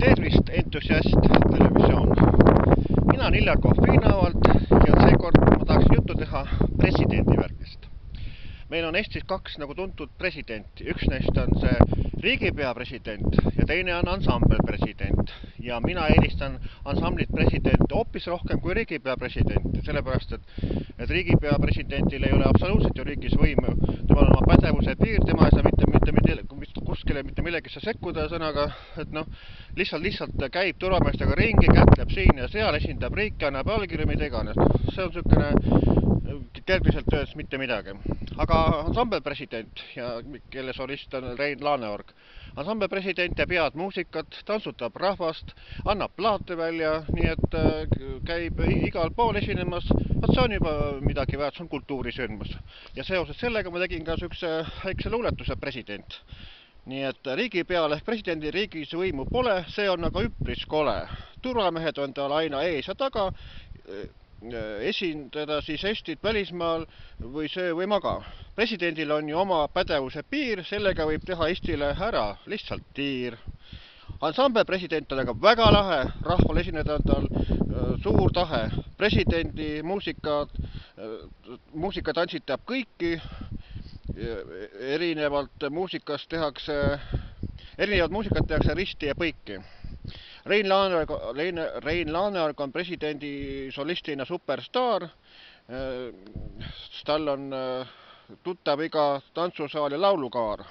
Tervist, entusiast televisioon. Mina olen Illar Kohvinavalt ja seekord ma tahaksin juttu teha presidendi värgist. Meil on Eestis kaks nagu tuntud presidenti. Üks neist on see riigipea president ja teine on ansambel president. Ja mina eelistan ansamblit president hoopis rohkem kui riigipea presidenti, sellepärast et riigipea presidentil ei ole absoluutselt ju riigis võimu. Temal on oma pädevuse piir, tema ei saa kuskile mitte millegisse sekkuda, sõnaga, et lihtsalt käib turvameestega ringi, kätleb siin ja seal, esindab riiki, annab allkirju, mida iganes. See on niisugune kergliselt öeldes mitte midagi. Aga ansambel president, ja kelle solist on Rein Laaneorg. Ansambel president teeb head muusikat, tantsutab rahvast, annab plaate välja, nii et käib igal pool esinemas. See on juba midagi väärt, see on kultuurisündmus. Ja seoses sellega ma tegin ka sükse väikse luuletuse president. Nii et riigipeal ehk presidendi riigis võimu pole, see on aga üpris kole. Turvamehed on tal aina ees ja taga, esindada siis Eestit välismaal või söö või maga. Presidendil on ju oma pädevuse piir, sellega võib teha Eestile ära lihtsalt tiir. Ansambel president on aga väga lahe, rahval esineda on tal suur tahe. Presidendi muusika tantsitab kõiki, erinevat muusikat tehakse risti ja põiki. Rein Laaneorg on presidendi solistina superstaar. Tal on tuttav iga tantsusaal ja laulukaar.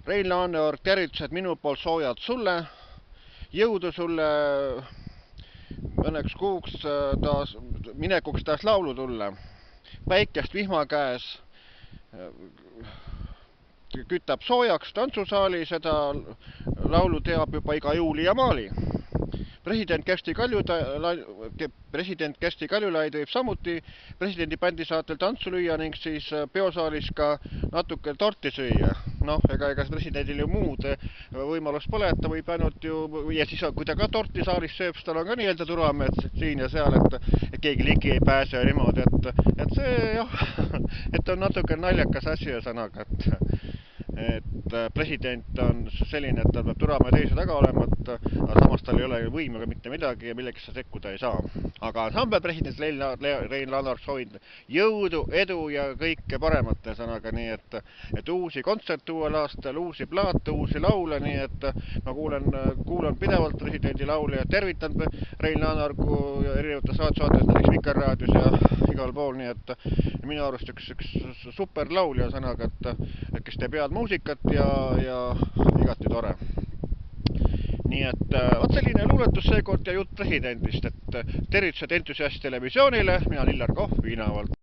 Rein Laaneorg, tervitused minu poolt soojad sulle. Jõudu sulle mõneks kuuks minekuks taas laulu tulla. Päikest vihma käes kütab soojaks tantsusaali, seda laulu teab juba iga juuli ja maali. President Kersti Kaljulaid võib samuti presidendi bändi saatel tantsu lüüa ning siis peosaalis ka natuke torti süüa. Ega presidendil ju muud võimalust pole, et ta võib ainult ju, ja siis kui ta ka torti saalis sööb, siis tal on ka nii-öelda turvamehed siin ja seal, et keegi ligi ei pääse ja niimoodi, et see jah, et on natuke naljakas asi ja sõnaga, et president on selline, et ta peab turvamehed ees ja taga olema, aga samas tal ei ole võimu mitte midagi ja millegisse sekkuda ei saa. Aga ansambel president Rein Laaneorg soovib jõudu, edu ja kõike paremat sõnaga, nii et uusi kontserte uuel aastal, uusi plaate, uusi laule, nii et ma kuulan pidevalt presidendi laule ja tervitan Rein Laaneorgu erinevates saates, näiteks Vikerraadios ja igal pool, nii et minu arust üks super laulja sõnaga, et kes teeb head muusikat ja igati tore. Nii et selline luuletus seekord ja jutt presidendist, et tervitused entusiast televisioonile, mina olen Illar Kohvinavalt.